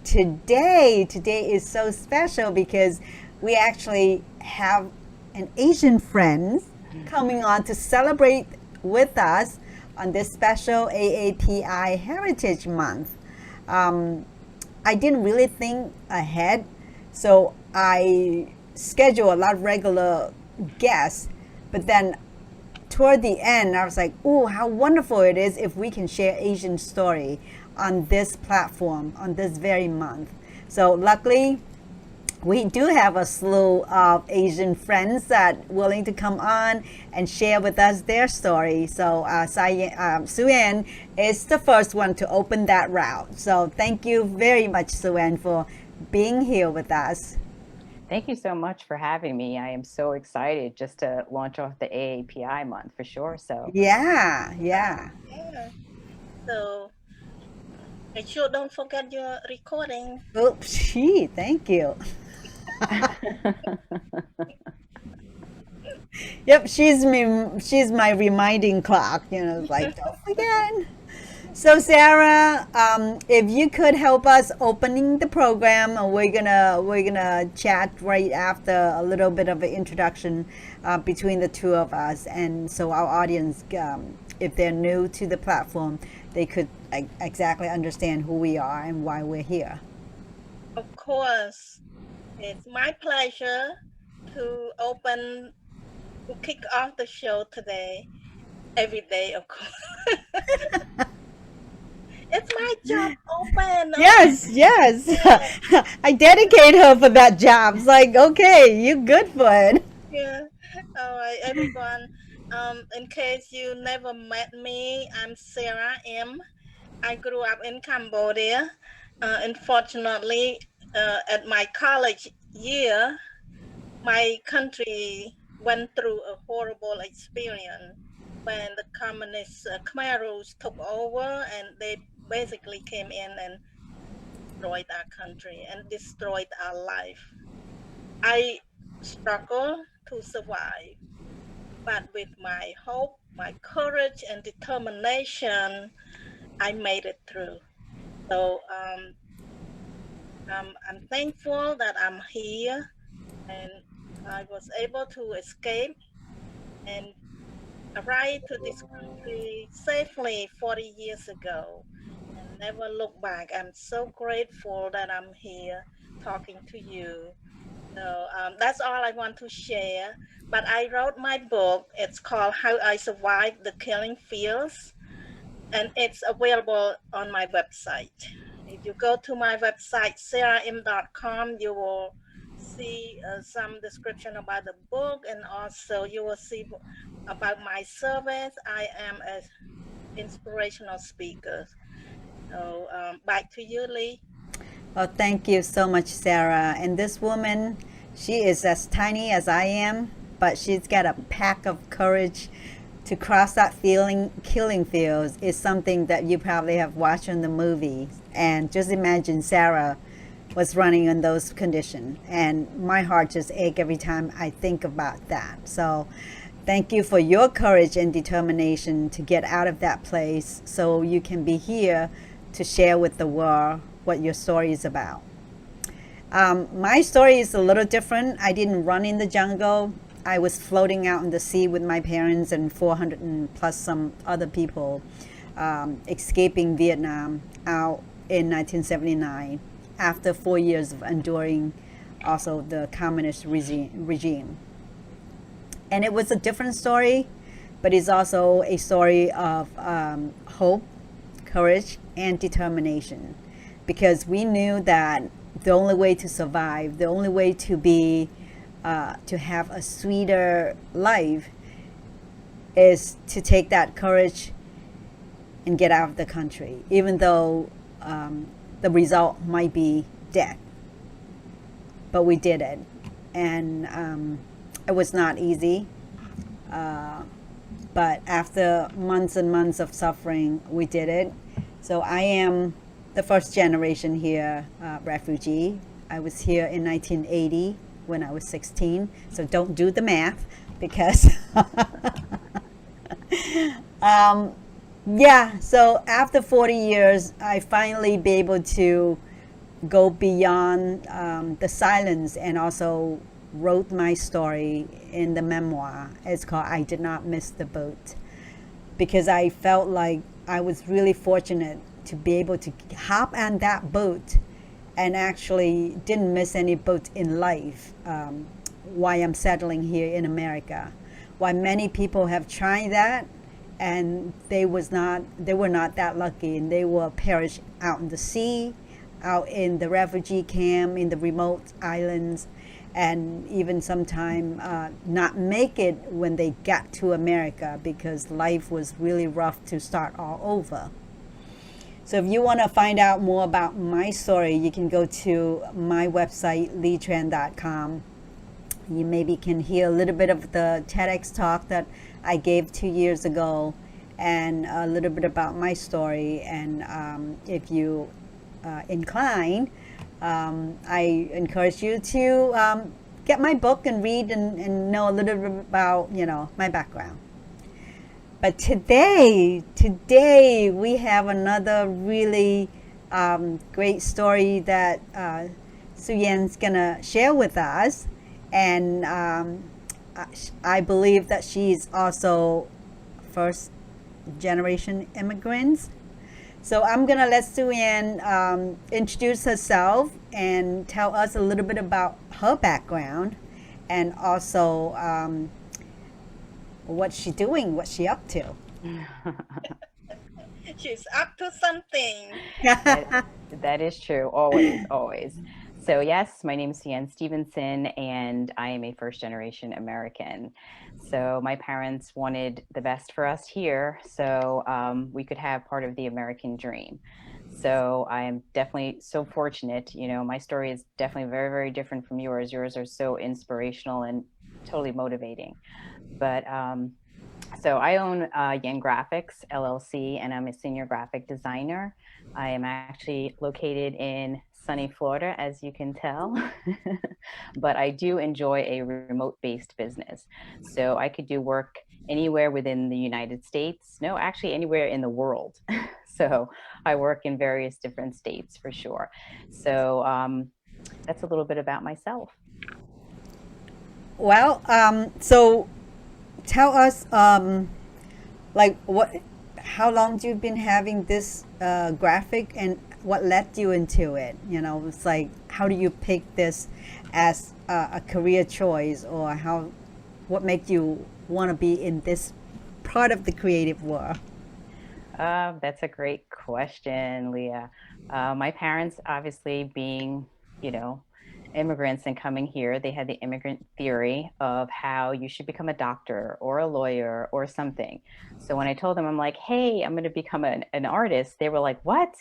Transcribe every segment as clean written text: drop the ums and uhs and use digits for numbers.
Today is so special because we actually have an Asian friend coming on to celebrate with us on this special AAPI Heritage Month. Um, I didn't really think ahead, so I schedule a lot of regular guests, but then toward the end, I was like, "Oh, how wonderful it is if we can share Asian story on this platform on this very month." So luckily, we do have a slew of Asian friends that willing to come on and share with us their story. So Suyen is the first one to open that route. So thank you very much, Suyen, for being here with us. Thank you so much for having me. I am so excited just to launch off the AAPI month for sure. So, Yeah, yeah. Yeah. So make sure don't forget your recording. Oops, gee, thank you. Yep, she's my reminding clock. It's like don't forget. So Sarah, if you could help us opening the program, we're gonna chat right after a little bit of an introduction between the two of us, and so our audience, if they're new to the platform, they could exactly understand who we are and why we're here. Of course, it's my pleasure to kick off the show today. Every day, of course. It's my job open. Yes, yes. Yeah, I dedicate her for that job. It's like, okay, you're good for it. yeah. All right, everyone. In case you never met me, I'm Sarah M. I grew up in Cambodia. Unfortunately, at my college year, my country went through a horrible experience when the communist Khmer Rouge took over, and they basically came in and destroyed our country and destroyed our life. I struggled to survive, but with my hope, my courage, and determination, I made it through. So I'm thankful that I'm here and I was able to escape and arrive to this country safely 40 years ago and never look back. I'm so grateful that I'm here talking to you. So that's all I want to share. But I wrote my book. It's called How I Survived the Killing Fields, and it's available on my website. If you go to my website, sarahim.com, you will see some description about the book, and also you will see about my service. I am an inspirational speaker. So back to you, Lee. Well, thank you so much, Sarah. And this woman, she is as tiny as I am, but she's got a pack of courage to cross that feeling killing fields is something that you probably have watched in the movie. And just imagine Sarah was running in those conditions. And my heart just aches every time I think about that. So thank you for your courage and determination to get out of that place so you can be here to share with the world what your story is about. My story is a little different. I didn't run in the jungle. I was floating out in the sea with my parents and 400 and plus some other people, escaping Vietnam out in 1979 after 4 years of enduring also the communist regime. And it was a different story, but it's also a story of hope, courage, and determination, because we knew that the only way to survive, the only way to be, to have a sweeter life, is to take that courage and get out of the country, even though the result might be death. But we did it, and it was not easy. But after months and months of suffering, we did it. So I am the first generation here refugee. I was here in 1980 when I was 16. So don't do the math because yeah. So after 40 years, I finally be able to go beyond the silence and also wrote my story in the memoir. It's called I Did Not Miss the Boat, because I felt like I was really fortunate to be able to hop on that boat and actually didn't miss any boats in life while I'm settling here in America. While many people have tried that and they were not that lucky, and they will perish out in the sea, out in the refugee camp, in the remote islands, and even sometime not make it when they got to America, because life was really rough to start all over. So if you want to find out more about my story, you can go to my website, leatran.com. You maybe can hear a little bit of the TEDx talk that I gave 2 years ago, and a little bit about my story. And if you incline, I encourage you to get my book and read and know a little bit about, my background. But today we have another really great story that Suyen's gonna share with us, and I believe that she's also first generation immigrants. So I'm gonna let Suyen introduce herself and tell us a little bit about her background, and also what's she doing, what's she up to. She's up to something. That is true. Always, always. So yes, my name is Suyen Steveson, and I am a first generation American. So my parents wanted the best for us here, so we could have part of the American dream. So I am definitely so fortunate. My story is definitely very, very different from yours. Yours are so inspirational and totally motivating. But so I own Yen Graphics LLC, and I'm a senior graphic designer. I am actually located in sunny Florida, as you can tell, but I do enjoy a remote-based business. So I could do work anywhere within the United States. No, actually anywhere in the world. So I work in various different states for sure. So that's a little bit about myself. Well, so tell us, how long you've been having this graphic, and what led you into it? It's like, how do you pick this as a career choice, or what made you want to be in this part of the creative world? That's a great question, Leah. My parents, obviously being, immigrants and coming here, they had the immigrant theory of how you should become a doctor or a lawyer or something. So when I told them, I'm like, hey, I'm going to become an artist, they were like, what?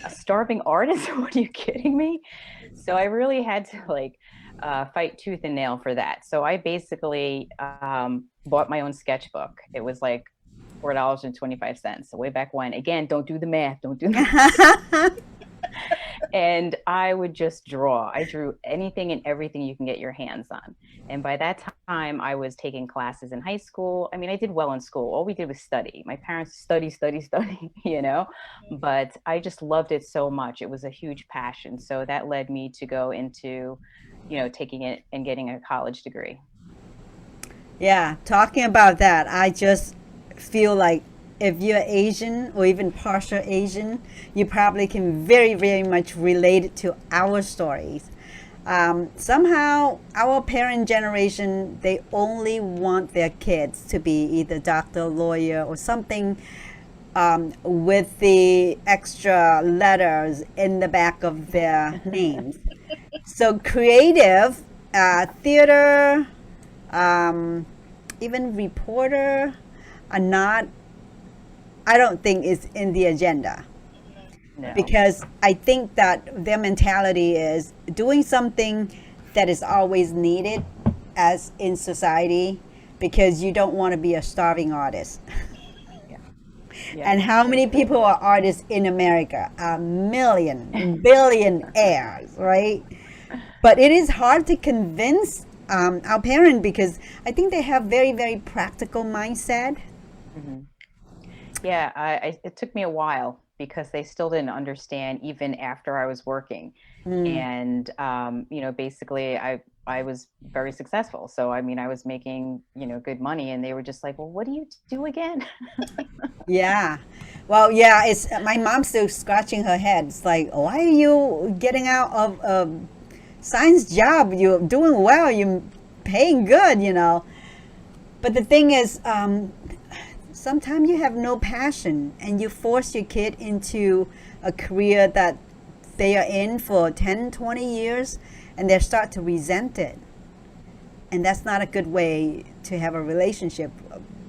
A starving artist? What, are you kidding me? So I really had to fight tooth and nail for that. So I basically bought my own sketchbook. It was like $4.25. So way back when. Again, don't do the math. Don't do the math. And I would just draw. I drew anything and everything you can get your hands on. And by that time, I was taking classes in high school. I mean, I did well in school. All we did was study. My parents study, but I just loved it so much. It was a huge passion. So that led me to go into, taking it and getting a college degree. Yeah, talking about that, I just feel like if you're Asian or even partial Asian, you probably can very, very much relate to our stories. Somehow, our parent generation, they only want their kids to be either doctor, lawyer, or something with the extra letters in the back of their names. So creative, theater, even reporter are not, I don't think is in the agenda. No. Because I think that their mentality is doing something that is always needed as in society, because you don't want to be a starving artist. Yeah. And how many people are artists in America? A million, billionaires, right? But it is hard to convince our parents, because I think they have very, very practical mindset. Mm-hmm. Yeah, it took me a while because they still didn't understand even after I was working. Mm. And basically I was very successful. So I mean, I was making, good money, and they were just like, "Well, what do you do again?" Yeah. Well, yeah, it's my mom's still scratching her head. It's like, why are you getting out of a science job? You're doing well, you're paying good. But the thing is, sometimes you have no passion and you force your kid into a career that they are in for 10, 20 years, and they start to resent it. And that's not a good way to have a relationship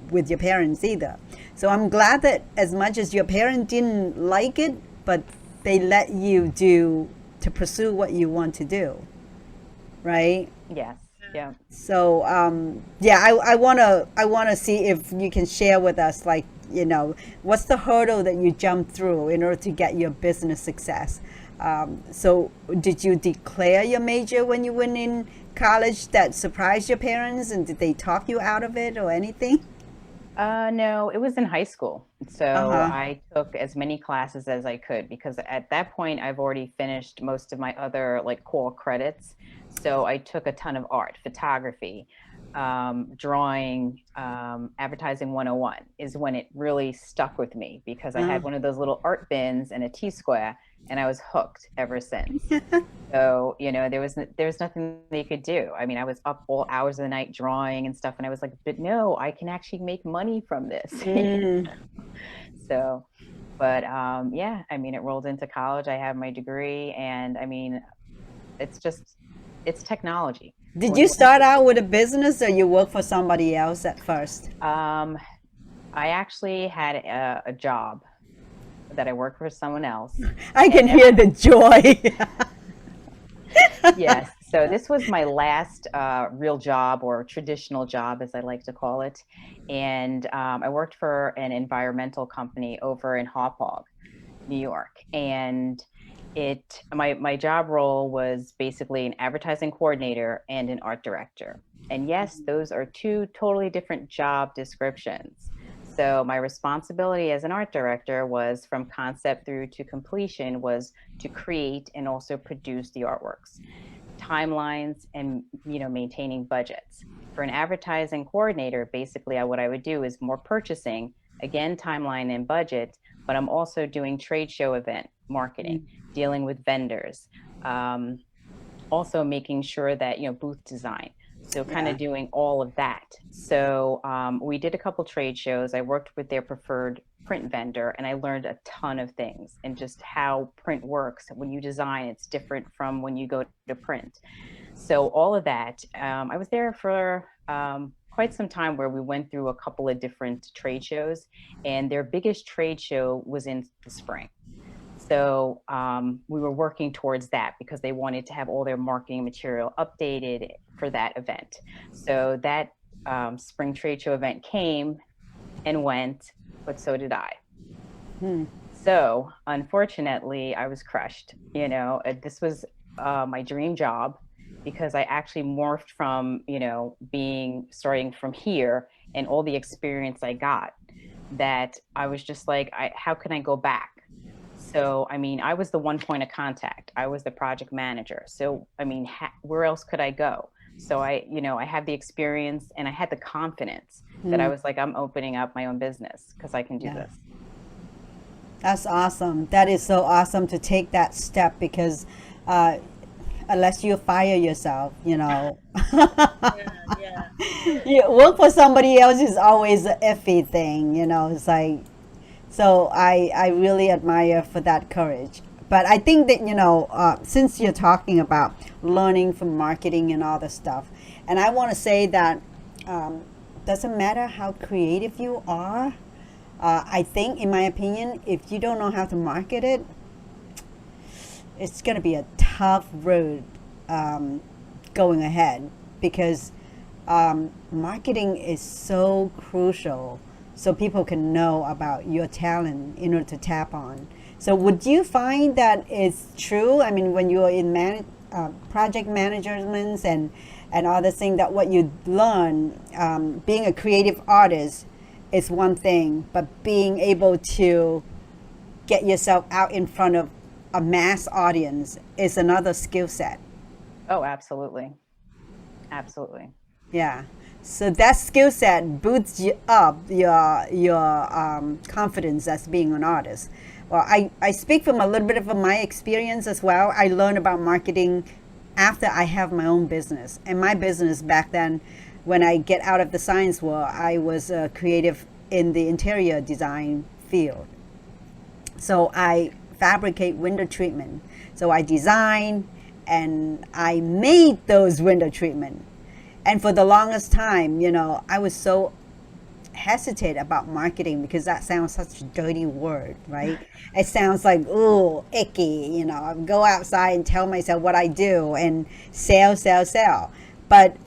with your parents either. So I'm glad that as much as your parents didn't like it, but they let you to pursue what you want to do, right? Yes. Yeah. So yeah, I wanna see if you can share with us, like, what's the hurdle that you jumped through in order to get your business success. So did you declare your major when you went in college that surprised your parents, and did they talk you out of it or anything? No, it was in high school. So Uh-huh. I took as many classes as I could, because at that point I've already finished most of my other like core credits. So I took a ton of art, photography, drawing, advertising 101 is when it really stuck with me, because I Uh, had one of those little art bins and a T-square, and I was hooked ever since. So, there was nothing they could do. I mean, I was up all hours of the night drawing and stuff, and I was like, but no, I can actually make money from this. mm, So, but yeah, I mean, it rolled into college. I have my degree, and I mean, it's just, it's technology. did When you you start out with a business or you work for somebody else at first? I actually had a job that I worked for someone else, I can and hear the joy. yes. So this was my last real job, or traditional job, as I like to call it. And I worked for an environmental company over in Hauppauge, New York. And my job role was basically an advertising coordinator and an art director. And yes, those are two totally different job descriptions. So my responsibility as an art director was, from concept through to completion, was to create and also produce the artworks, timelines, and maintaining budgets. For an advertising coordinator, basically what I would do is more purchasing, again, timeline and budget, but I'm also doing trade show event marketing, dealing with vendors, um, also making sure that booth design, so kind Yeah. of doing all of that. So we did a couple trade shows. I worked with their preferred print vendor, and I learned a ton of things, and just how print works. When you design, it's different from when you go to print. So all of that, I was there for quite some time, where we went through a couple of different trade shows, and their biggest trade show was in the spring. So we were working towards that, because they wanted to have all their marketing material updated for that event. So that spring trade show event came and went, but so did I. Hmm. So unfortunately, I was crushed. This was my dream job, because I actually morphed from, starting from here, and all the experience I got, that I was just like, how can I go back? So, I mean, I was the one point of contact. I was the project manager. So, I mean, where else could I go? So I had the experience, and I had the confidence that I Hmm. was like, I'm opening up my own business, because I can do Yeah. this. That's awesome. That is so awesome to take that step, because uh, unless you fire yourself, Yeah, yeah, you work for somebody else is always an iffy thing. It's like, so I really admire for that courage. But I think that, since you're talking about learning from marketing and all this stuff, and I want to say that um, doesn't matter how creative you are. I think, in my opinion, if you don't know how to market it, it's going to be a tough road um, going ahead, because marketing is so crucial, so people can know about your talent in order to tap on. So would you find that it's true? I mean, when you're in project management and other things, that what you learn, being a creative artist is one thing, but being able to get yourself out in front of a mass audience is another skill set. Oh, absolutely. Absolutely. Yeah. So that skill set boosts you up your confidence as being an artist. Well, I speak from a little bit of my experience as well. I learned about marketing after I have my own business. And my business back then, when I get out of the science world, I was a creative in the interior design field. So I fabricate window treatment. So I design and I made those window treatment. And for the longest time, I was so hesitate about marketing because that sounds such a dirty word, right? It sounds like, oh, icky, I go outside and tell myself what I do and sell, sell, sell. But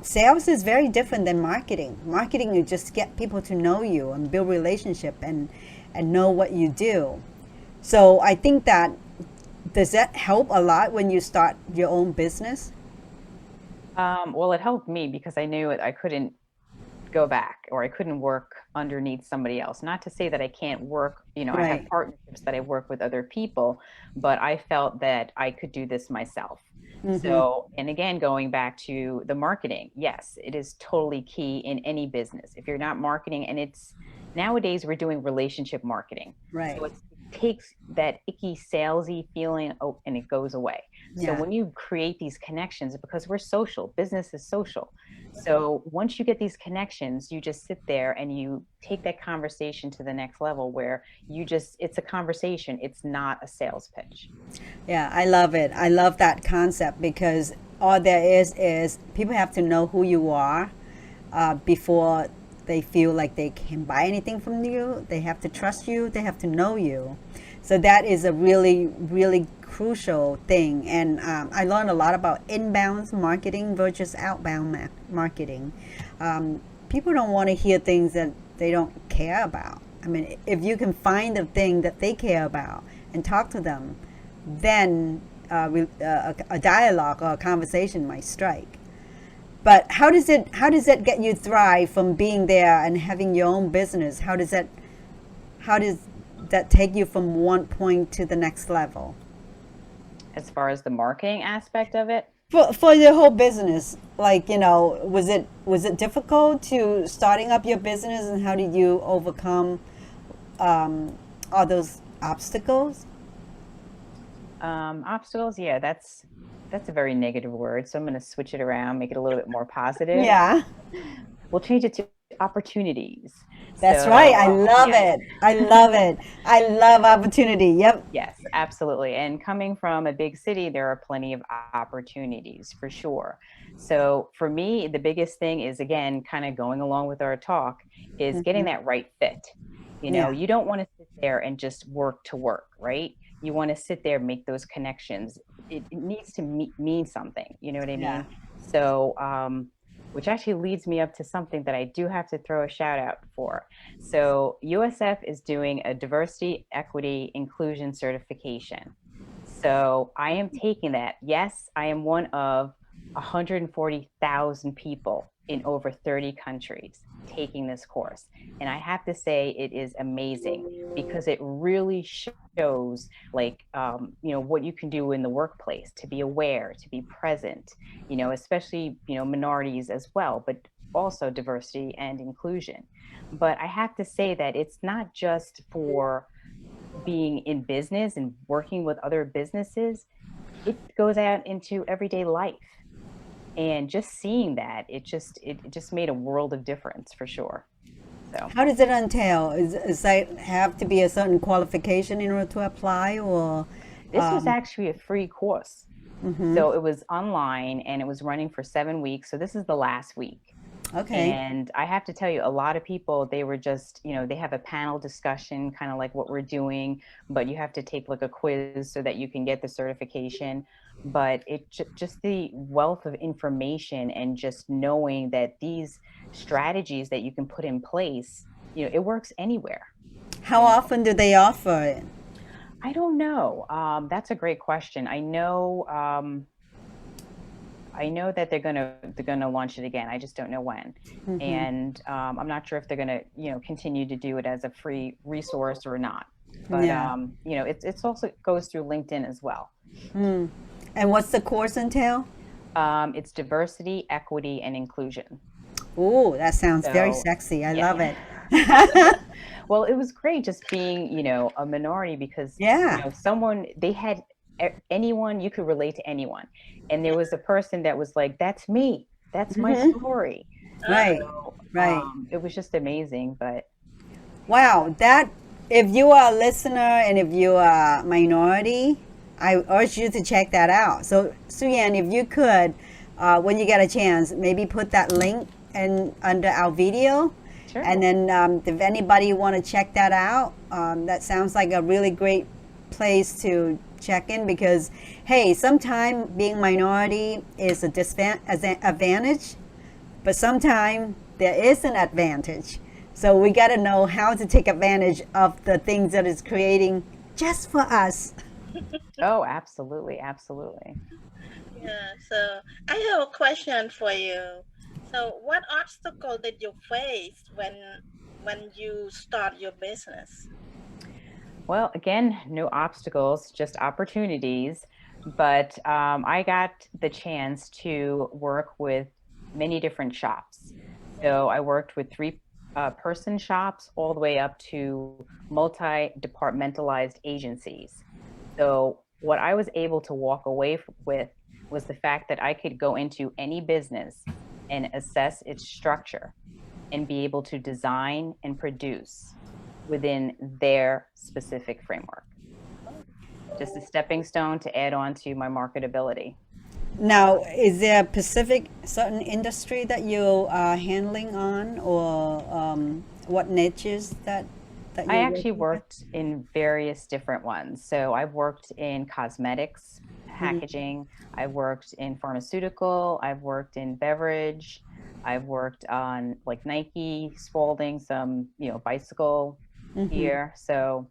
sales is very different than marketing. Marketing, you just get people to know you and build relationship and know what you do. So I think that, does that help a lot when you start your own business? Well, it helped me because I knew I couldn't go back, or I couldn't work underneath somebody else. Not to say that I can't work, I have Right. partnerships that I work with other people, but I felt that I could do this myself. Mm-hmm. So, and again, going back to the marketing, yes, it is totally key in any business. If you're not marketing, and it's nowadays we're doing relationship marketing. Right. So it takes that icky salesy feeling, and it goes away. So Yeah. when you create these connections, because we're social, business is social. So once you get these connections, you just sit there and you take that conversation to the next level where it's a conversation. It's not a sales pitch. Yeah, I love it. I love that concept because all there is people have to know who you are before they feel like they can buy anything from you. They have to trust you. They have to know you. So that is a really, really crucial thing. And I learned a lot about inbound marketing versus outbound marketing. People don't want to hear things that they don't care about. I mean, if you can find the thing that they care about and talk to them, then a dialogue or a conversation might strike. But how does it get you thrive from being there and having your own business? How does that take you from one point to the next level? As far as the marketing aspect of it, For your whole business, like, was it difficult to starting up your business, and how did you overcome all those obstacles? obstacles, yeah, that's a very negative word. So I'm going to switch it around, make it a little bit more positive. Yeah, We'll change it to opportunities. that's right. I So, love yes, it. I love it. I love opportunity. Yep. yes, absolutely. And coming from a big city, there are plenty of opportunities for sure. So for me, the biggest thing is, again, kind of going along with our talk, is getting Hmm. that right fit. Yeah. You don't want to sit there and just work to work, right? You want to sit there, make those connections. It needs to mean something. You know what I Yeah. mean? So, which actually leads me up to something that I do have to throw a shout out for. So, USF is doing a diversity, equity, inclusion certification. So, I am taking that. Yes, I am one of 140,000 people in over 30 countries taking this course. And I have to say, it is amazing because it really shows, like, what you can do in the workplace to be aware, to be present, especially, minorities as well, but also diversity and inclusion. But I have to say that it's not just for being in business and working with other businesses, it goes out into everyday life. And just seeing that, it just made a world of difference for sure. So How does it entail? Is that have to be a certain qualification in order to apply, or? this was Um, actually a free course. hmm. So it was online and it was running for 7 weeks. So this is the last week. Okay. And I have to tell you, a lot of people, they were just, they have a panel discussion, kind of like what we're doing, but you have to take like a quiz so that you can get the certification. But just the wealth of information and just knowing that these strategies that you can put in place, it works anywhere. How You know, often do they offer it? I don't know. That's a great question. I know that they're gonna launch it again. I just don't know when, Hmm. and I'm not sure if they're gonna continue to do it as a free resource or not. But Yeah. it's also goes through LinkedIn as well. Mm. And what's the course entail? It's diversity, equity, and inclusion. Ooh, that sounds very So sexy. I love yeah. it. Well, it was great just being, a minority because, Yeah. someone they had anyone you could relate to anyone. And there was a person that was like, that's me. That's my Hmm. story. Right. So Right. it was just amazing. But Wow. That if you are a listener and if you are a minority, I urge you to check that out. So Suyen, if you could, when you get a chance, maybe put that link and under our video. sure. And then if anybody want to check that out, that sounds like a really great place to check in because, hey, sometimes being minority is a advantage, but sometimes there is an advantage. So we got to know how to take advantage of the things that is creating just for us. Oh, absolutely, absolutely. Yeah, so I have a question for you. So what obstacle did you face when you start your business? Well, again, no obstacles, just opportunities. But I got the chance to work with many different shops. So I worked with three person shops all the way up to multi departmentalized agencies. So what I was able to walk away with was the fact that I could go into any business and assess its structure and be able to design and produce within their specific framework. Just a stepping stone to add on to my marketability. Now, is there a specific certain industry that you are handling on, or what niches that I you're actually working with? worked in various different ones. So I've worked in cosmetics, packaging, I've worked in pharmaceutical, I've worked in beverage, I've worked on like Nike, Spalding, some, bicycle Mm-hmm. gear. So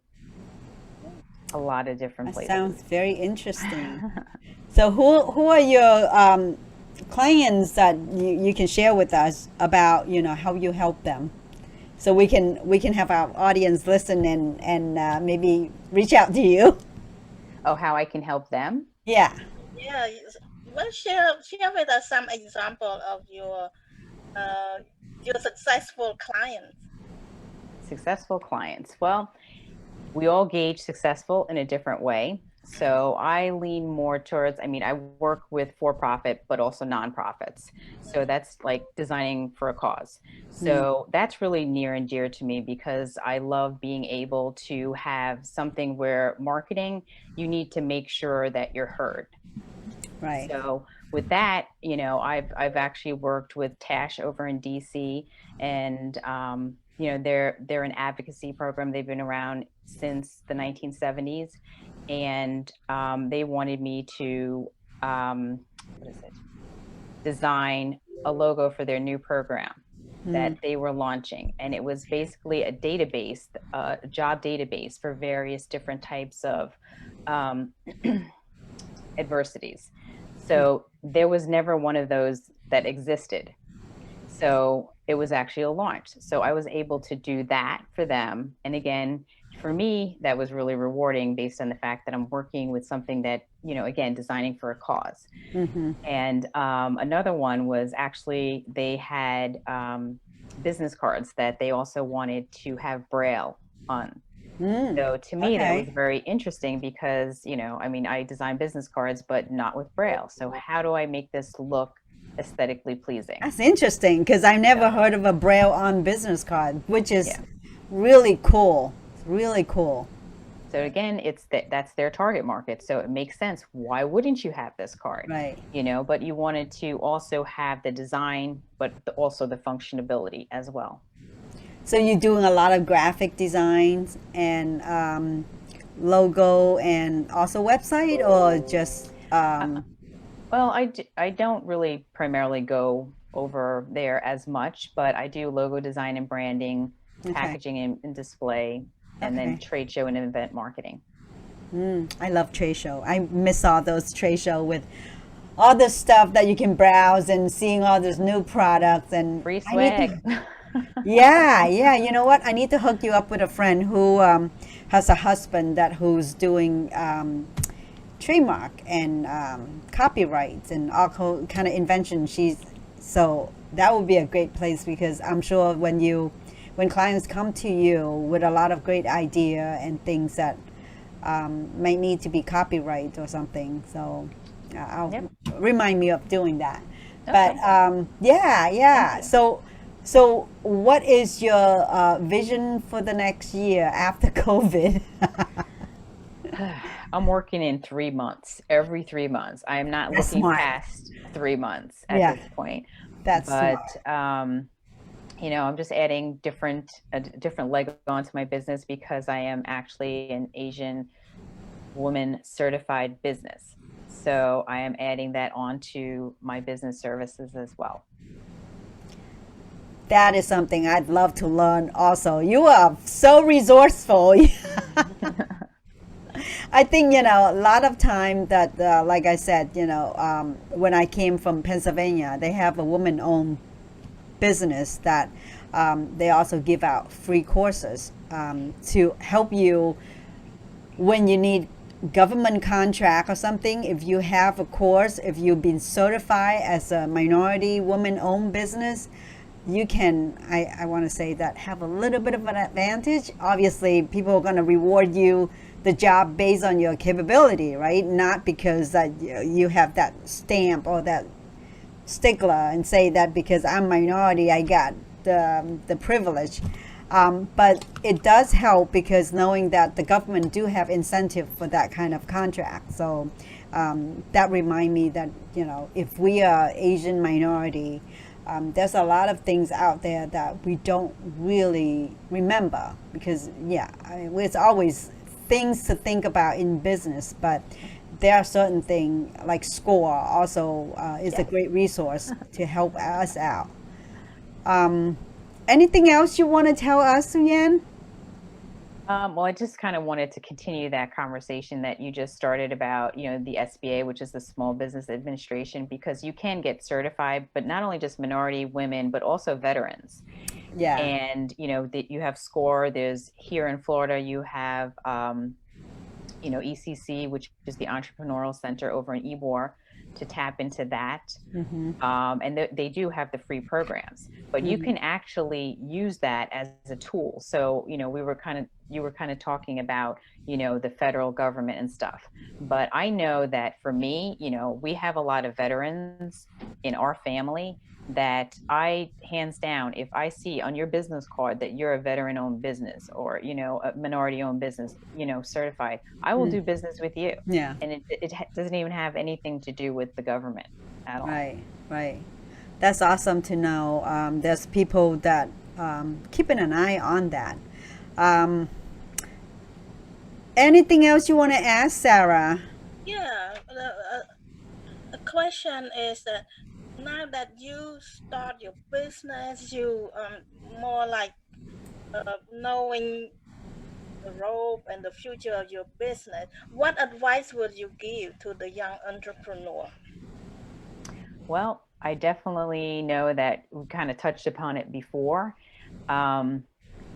a lot of different That places. sounds very interesting. So, who are your clients that you can share with us about how you help them? So we can have our audience listen and maybe reach out to you. Oh, how I can help them? Yeah. Yeah, well, share with us some example of your successful clients. Successful clients. Well, we all gauge successful in a different way. So I lean more towards, I work with for profit, but also nonprofits. So that's like designing for a cause. Mm, So that's really near and dear to me because I love being able to have something where marketing, you need to make sure that you're heard. right. So with that, I've actually worked with Tash over in DC, and they're an advocacy program. They've been around since the 1970s, and they wanted me to what is it? Design a logo for their new program Mm, that they were launching, and it was basically a database, a job database for various different types of um, adversities. So there was never one of those that existed. So it was actually a launch. So I was able to do that for them. And again, for me, that was really rewarding based on the fact that I'm working with something that, again, designing for a cause. mm-hmm. And another one was actually they had business cards that they also wanted to have Braille on. Mm, So to me, that was okay. very interesting because, I design business cards, but not with Braille. So how do I make this look aesthetically pleasing? That's interesting because I never So heard of a Braille on business card, which is yeah. really cool. Really cool. So again, that's their target market. So it makes sense. Why wouldn't you have this card? Right. But you wanted to also have the design, but also the functionality as well. So you're doing a lot of graphic designs and logo and also website, or just Well, I don't really primarily go over there as much, but I do logo design and branding, okay. packaging and display, and then Okay. trade show and event marketing. I love trade show. I miss all those trade show with all the stuff that you can browse and seeing all those new products. And Free I need swag. to, yeah, yeah. You know what? I need to hook you up with a friend who has a husband that who's doing trademark and copyrights and all kind of invention. So that would be a great place, because I'm sure when clients come to you with a lot of great idea and things that might need to be copyright or something. So I'll Yep. remind me of doing that. Okay. But yeah. So what is your vision for the next year after COVID? I'm working in 3 months, every 3 months. I am not That's looking smart. past 3 months at Yeah, this point. that's But smart. I'm just adding a different leg onto my business because I am actually an Asian woman certified business. So I am adding that onto my business services as well. That is something I'd love to learn also. You are so resourceful. I think, a lot of time that, like I said, when I came from Pennsylvania, they have a woman-owned business that they also give out free courses to help you when you need government contract or something. If you have a course, if you've been certified as a minority woman-owned business, you can, I want to say that, have a little bit of an advantage. Obviously, people are going to reward you the job based on your capability, right? Not because that you have that stamp or that stickler and say that because I'm minority, I got the privilege. But it does help, because knowing that the government do have incentive for that kind of contract. So that remind me that, if we are Asian minority, there's a lot of things out there that we don't really remember, because it's always things to think about in business, but there are certain things like SCORE also is a Yes. great resource to help us out. Anything else you want to tell us, Suyen? Well, I just kind of wanted to continue that conversation that you just started about, the SBA, which is the Small Business Administration, because you can get certified, but not only just minority women, but also veterans. Yeah. And, that you have SCORE. There's here in Florida, you have, ECC, which is the Entrepreneurial Center over in Ybor, to tap into that. And they do have the free programs, but you can actually use that as a tool. So, you were kind of talking about, the federal government and stuff. But I know that for me, we have a lot of veterans in our family that hands down, if I see on your business card that you're a veteran owned business or, a minority owned business, certified, I will do business with you. Yeah. And it doesn't even have anything to do with the government at all. Right. That's awesome to know. There's people that keeping an eye on that. Anything else you want to ask, Sarah? Yeah, the question is that now that you start your business, you more like knowing the role and the future of your business. What advice would you give to the young entrepreneur? Well, I definitely know that we kind of touched upon it before. Um,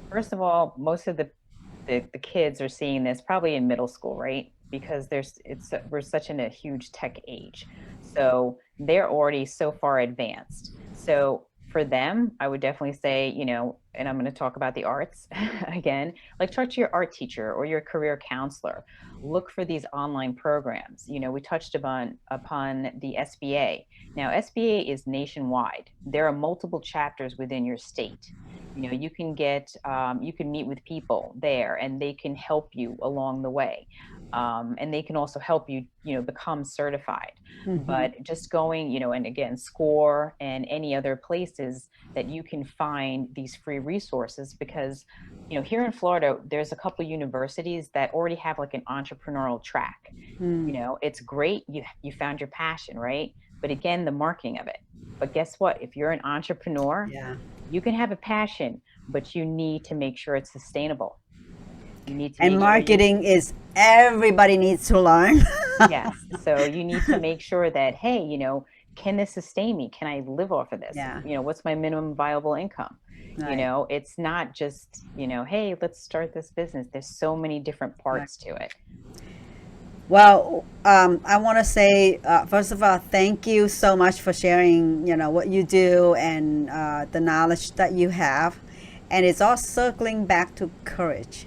First of all, most of the kids are seeing this probably in middle school, right? Because we're such in a huge tech age. So they're already so far advanced. So for them, I would definitely say, and I'm going to talk about the arts again, like talk to your art teacher or your career counselor. Look for these online programs. We touched upon the SBA. Now, SBA is nationwide. There are multiple chapters within your state. You can you can meet with people there, and they can help you along the way. And they can also help you, become certified. But just going, and again, SCORE and any other places that you can find these free resources, because, here in Florida, there's a couple universities that already have like an entrepreneurial track. It's great. You found your passion, right? But again, the marketing of it. But guess what? If you're an entrepreneur, you can have a passion, but you need to make sure it's sustainable. You need to And make marketing is everybody needs to learn. yes. So you need to make sure that, hey, can this sustain me? Can I live off of this? Yeah. What's my minimum viable income? Right. You know, it's not just, you know, hey, let's start this business. There's so many different parts to it. Well, I want to say, first of all, thank you so much for sharing, you know, what you do and the knowledge that you have. And it's all circling back to courage.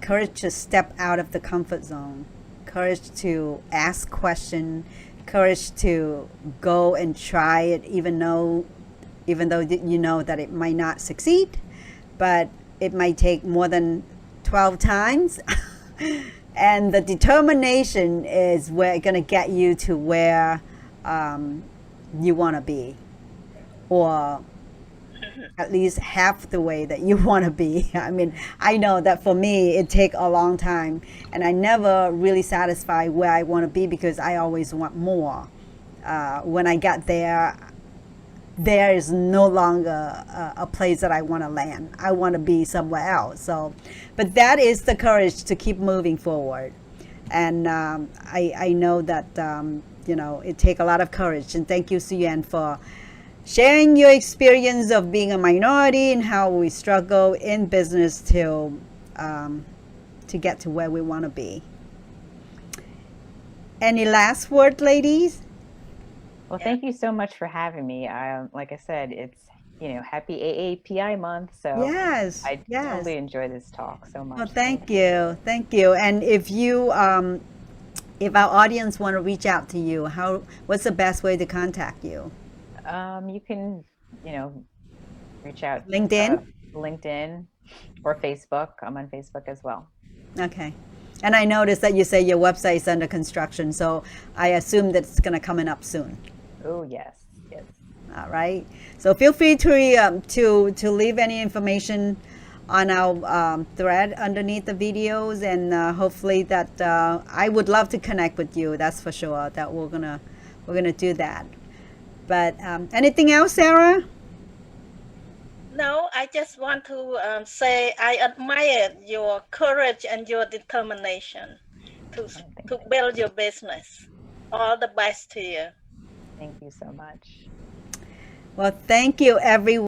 Courage to step out of the comfort zone. Courage to ask questions. Courage to go and try it, even though you know that it might not succeed, but it might take more than 12 times. And the determination is where it's going to get you to where you want to be, or at least half the way that you want to be. I mean, I know that for me, it take a long time, and I never really satisfy where I want to be because I always want more. When I got there is no longer a place that I want to land. I want to be somewhere else. So, but that is the courage to keep moving forward. And I know that, you know, it takes a lot of courage. And thank you, Suyen, for sharing your experience of being a minority and how we struggle in business to get to where we want to be. Any last word, ladies? Well, thank you so much for having me. Like I said, it's, you know, happy AAPI month. So Yes, I yes. totally enjoy this talk so much. Well, thank you. Thank you. And if you, if our audience want to reach out to you, what's the best way to contact you? You can, you know, reach out LinkedIn? LinkedIn or Facebook. I'm on Facebook as well. Okay. And I noticed that you say your website is under construction, so I assume that it's going to coming up soon. Oh, yes, yes. All right. So feel free to leave any information on our thread underneath the videos, and hopefully that I would love to connect with you. That's for sure. That we're gonna do that. But anything else, Sarah? No, I just want to say I admire your courage and your determination to build your business. All the best to you. Thank you so much. Well, thank you, everyone.